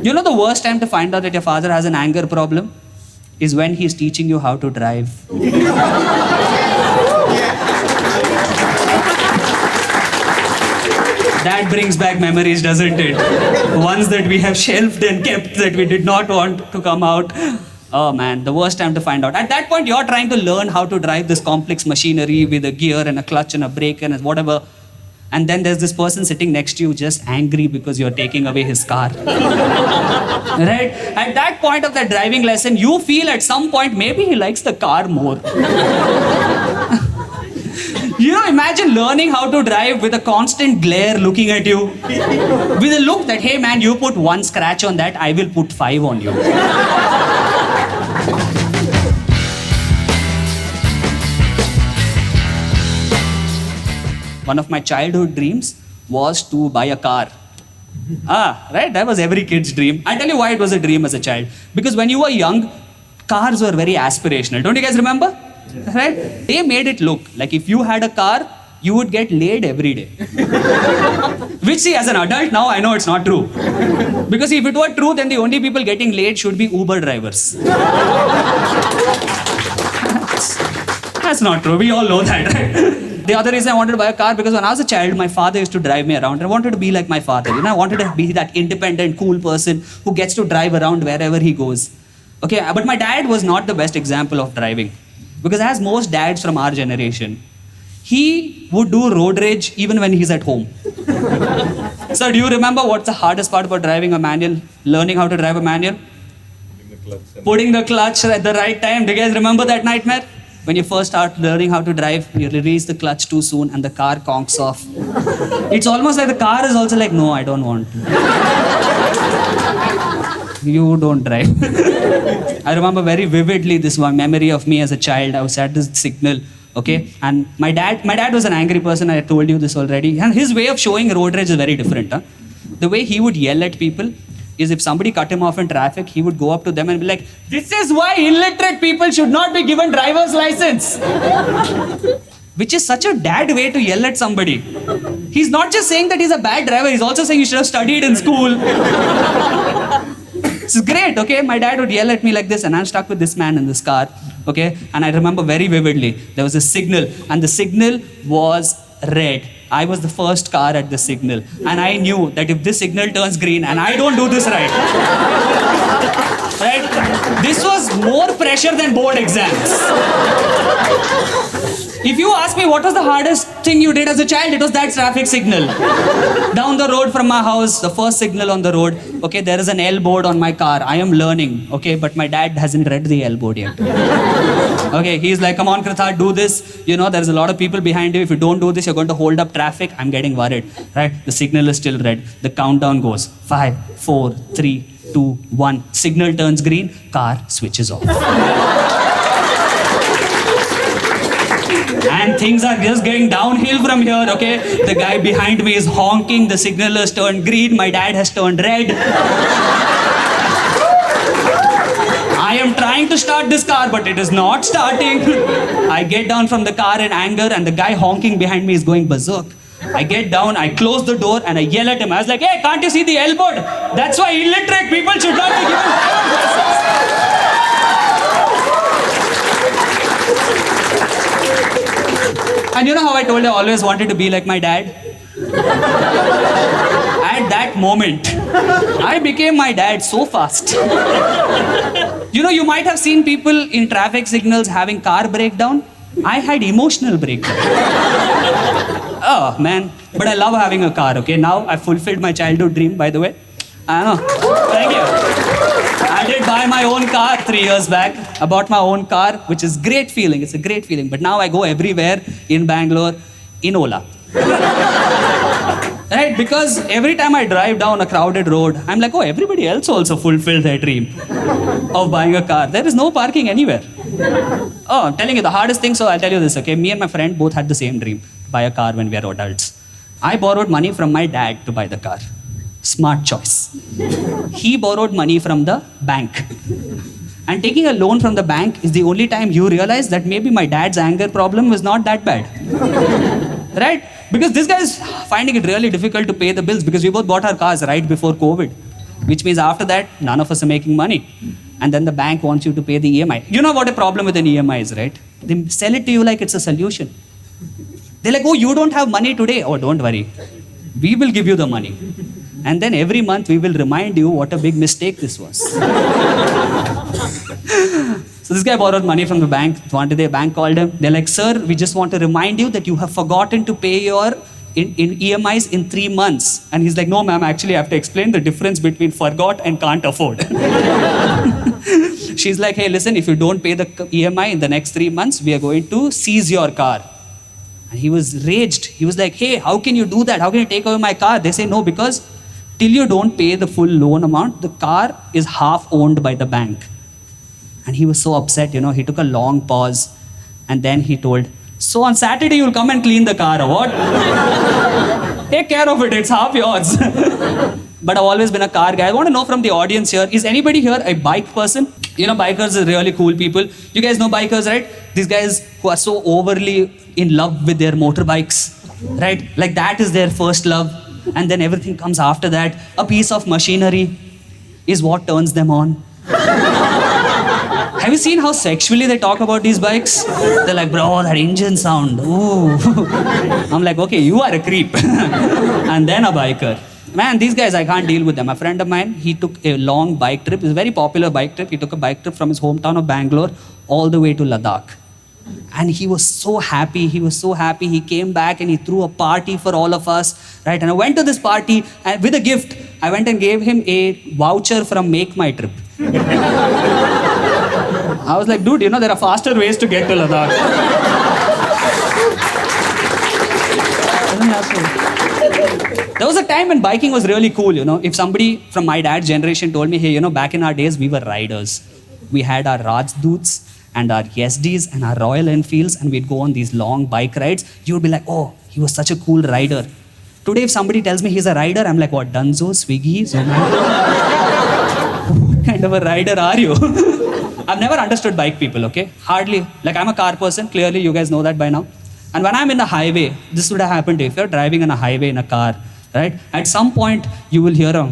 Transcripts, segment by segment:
You know the worst time to find out that your father has an anger problem is when he's teaching you how to drive. That brings back memories, doesn't it? Ones that we have shelved and kept that we did not want to come out. Oh man, the worst time to find out. At that point, you're trying to learn how to drive this complex machinery with a gear and a clutch and a brake and whatever. And then there's this person sitting next to you just angry because you're taking away his car. Right? At that point of that driving lesson, you feel at some point maybe he likes the car more. You know, imagine learning how to drive with a constant glare looking at you. With a look that, hey man, you put 1 scratch on that, I will put 5 on you. One of my childhood dreams was to buy a car. Right? That was every kid's dream. I'll tell you why it was a dream as a child. Because when you were young, cars were very aspirational. Don't you guys remember? Right? They made it look like if you had a car, you would get laid every day. Which, see, as an adult now, I know it's not true. Because if it were true, then the only people getting laid should be Uber drivers. That's not true. We all know that, right? The other reason I wanted to buy a car, because when I was a child, my father used to drive me around. I wanted to be like my father. You know, I wanted to be that independent, cool person who gets to drive around wherever he goes. Okay, but my dad was not the best example of driving. Because as most dads from our generation, he would do road rage even when he's at home. So do you remember what's the hardest part about driving a manual, learning how to drive a manual? Putting the clutch at the right time. Do you guys remember that nightmare? When you first start learning how to drive, you release the clutch too soon and the car conks off. It's almost like the car is also like, no, I don't want to. You don't drive. I remember very vividly this one memory of me as a child. I was at this signal, okay? And my dad was an angry person. I told you this already. And his way of showing road rage is very different. The way he would yell at people is if somebody cut him off in traffic, he would go up to them and be like, this is why illiterate people should not be given driver's license. Which is such a dad way to yell at somebody. He's not just saying that he's a bad driver, he's also saying you should have studied in school. It's great, okay? My dad would yell at me like this, and I'm stuck with this man in this car, okay? And I remember very vividly, there was a signal, and the signal was red. I was the first car at the signal, and I knew that if this signal turns green and I don't do this right, this was more pressure than board exams. If you ask me what was the hardest thing you did as a child, it was that traffic signal. Down the road from my house, the first signal on the road, okay, there is an L board on my car. I am learning, okay, but my dad hasn't read the L board yet. Okay, he's like, come on, Kritarth, do this. You know, there's a lot of people behind you. If you don't do this, you're going to hold up traffic. I'm getting worried, right? The signal is still red. The countdown goes 5, 4, 3, 2, 1. Signal turns green, car switches off. And things are just going downhill from here, okay? The guy behind me is honking, the signal has turned green, my dad has turned red. I am trying to start this car, but it is not starting. I get down from the car in anger, and the guy honking behind me is going berserk. I get down, I close the door, and I yell at him. I was like, hey, can't you see the L board? That's why illiterate people should not be given driver's license. And you know how I told you I always wanted to be like my dad? At that moment, I became my dad so fast. You know, you might have seen people in traffic signals having car breakdown. I had emotional breakdown. Oh, man. But I love having a car, okay? Now I've fulfilled my childhood dream, by the way. I know. Thank you. I did buy my own car 3 years back. I bought my own car, which is great feeling. It's a great feeling. But now I go everywhere in Bangalore in Ola. Right? Because every time I drive down a crowded road, I'm like, oh, everybody else also fulfilled their dream of buying a car. There is no parking anywhere. Oh, I'm telling you the hardest thing, so I'll tell you this, okay? Me and my friend both had the same dream, buy a car when we are adults. I borrowed money from my dad to buy the car. Smart choice. He borrowed money from the bank. And taking a loan from the bank is the only time you realize that maybe my dad's anger problem was not that bad. Right? Because this guy is finding it really difficult to pay the bills because we both bought our cars right before COVID. which means after that, none of us are making money. And then the bank wants you to pay the EMI. You know what a problem with an EMI is, right? They sell it to you like it's a solution. They're like, oh, you don't have money today. Oh, don't worry. We will give you the money. And then every month we will remind you what a big mistake this was. So this guy borrowed money from the bank. One day the bank called him. They're like, sir, we just want to remind you that you have forgotten to pay your in EMIs in 3 months. And he's like, no, ma'am, actually I have to explain the difference between forgot and can't afford. She's like, hey, listen, if you don't pay the EMI in the next 3 months, we are going to seize your car. And he was raged. He was like, hey, how can you do that? How can you take away my car? They say, no, because till you don't pay the full loan amount, the car is half owned by the bank. And he was so upset, he took a long pause. And then he told, so on Saturday you'll come and clean the car or what? Take care of it, it's half yours. But I've always been a car guy. I want to know from the audience here, is anybody here a bike person? Bikers are really cool people. You guys know bikers, right? These guys who are so overly in love with their motorbikes, right? Like that is their first love. And then everything comes after that. A piece of machinery is what turns them on. Have you seen how sexually they talk about these bikes? They're like, bro, that engine sound. Ooh. I'm like, okay, you are a creep. And then a biker. Man, these guys, I can't deal with them. A friend of mine, he took a long bike trip. It's a very popular bike trip. He took a bike trip from his hometown of Bangalore all the way to Ladakh. And he was so happy. He came back and he threw a party for all of us, right? And I went to this party and with a gift, I went and gave him a voucher from Make My Trip. I was like, dude, there are faster ways to get to Ladakh. There was a time when biking was really cool, If somebody from my dad's generation told me, hey, back in our days, we were riders. We had our Rajduts and our Yesdis and our Royal Enfields, and we'd go on these long bike rides. You would be like, oh, he was such a cool rider. Today, if somebody tells me he's a rider, I'm like, what, Dunzo, Swiggy, Zomato? What kind of a rider are you? I've never understood bike people, okay? Hardly. Like, I'm a car person. Clearly, you guys know that by now. And when I'm in a highway, this would have happened if you're driving on a highway in a car, right? At some point, you will hear a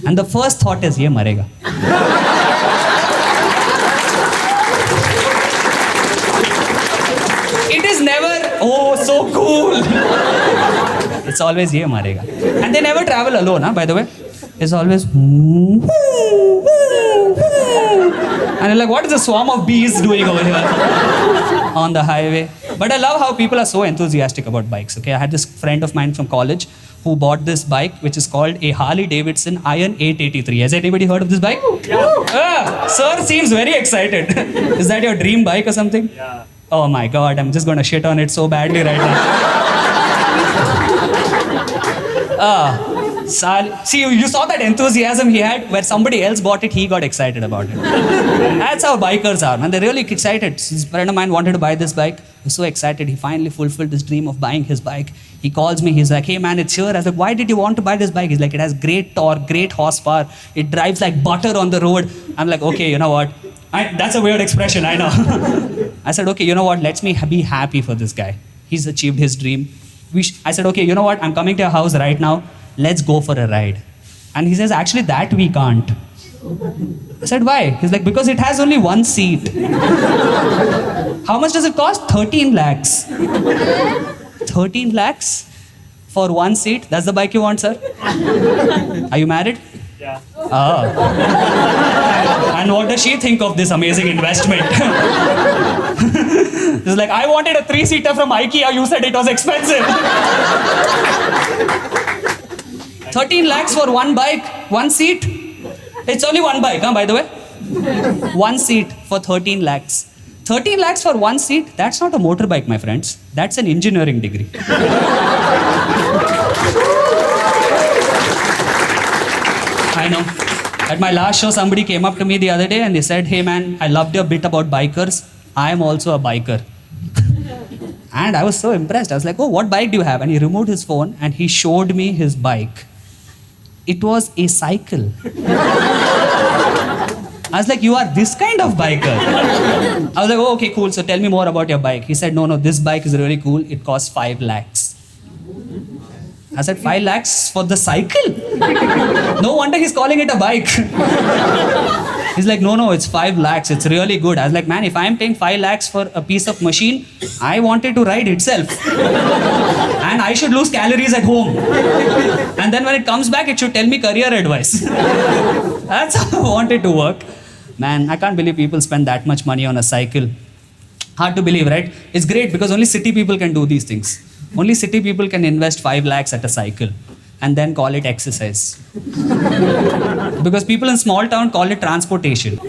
and the first thought is, ye marega. It is never, oh, so cool. It's always, ye marega. And they never travel alone, by the way. It's always, and you're like, what is the swarm of bees doing over here on the highway? But I love how people are so enthusiastic about bikes, okay? I had this friend of mine from college who bought this bike, which is called a Harley Davidson Iron 883. Has anybody heard of this bike? Yeah. Sir seems very excited. Is that your dream bike or something? Yeah. Oh my God, I'm just going to shit on it so badly right now. See, you saw that enthusiasm he had where somebody else bought it, he got excited about it. That's how bikers are, man. They're really excited. This friend of mine wanted to buy this bike. He was so excited. He finally fulfilled his dream of buying his bike. He calls me. He's like, hey, man, it's here. I was like, why did you want to buy this bike? He's like, it has great torque, great horsepower. It drives like butter on the road. I'm like, okay, you know what? That's a weird expression, I know. I said, okay, you know what? Let me be happy for this guy. He's achieved his dream. I said, okay, you know what? I'm coming to your house right now. Let's go for a ride. And he says, actually, that we can't. I said, why? He's like, because it has only one seat. How much does it cost? 13 lakhs. 13 lakhs for one seat? That's the bike you want, sir? Are you married? Yeah. Oh. And what does she think of this amazing investment? It's like, I wanted a 3-seater from IKEA. You said it was expensive. 13 lakhs for one bike, one seat. It's only one bike, by the way. One seat for 13 lakhs. 13 lakhs for one seat, that's not a motorbike, my friends. That's an engineering degree. I know. At my last show, somebody came up to me the other day and they said, hey man, I loved your bit about bikers. I am also a biker. And I was so impressed. I was like, oh, what bike do you have? And he removed his phone and he showed me his bike. It was a cycle. I was like, you are this kind of biker. I was like, oh, okay, cool. So tell me more about your bike. He said, no, this bike is really cool. It costs 5 lakhs. I said, 5 lakhs for the cycle? No wonder he's calling it a bike. He's like, no, it's 5 lakhs. It's really good. I was like, man, if I'm paying 5 lakhs for a piece of machine, I want it to ride itself. And I should lose calories at home. And then when it comes back, it should tell me career advice. That's how I want it to work. Man, I can't believe people spend that much money on a cycle. Hard to believe, right? It's great because only city people can do these things. Only city people can invest 5 lakhs at a cycle and then call it exercise. Because people in small town call it transportation.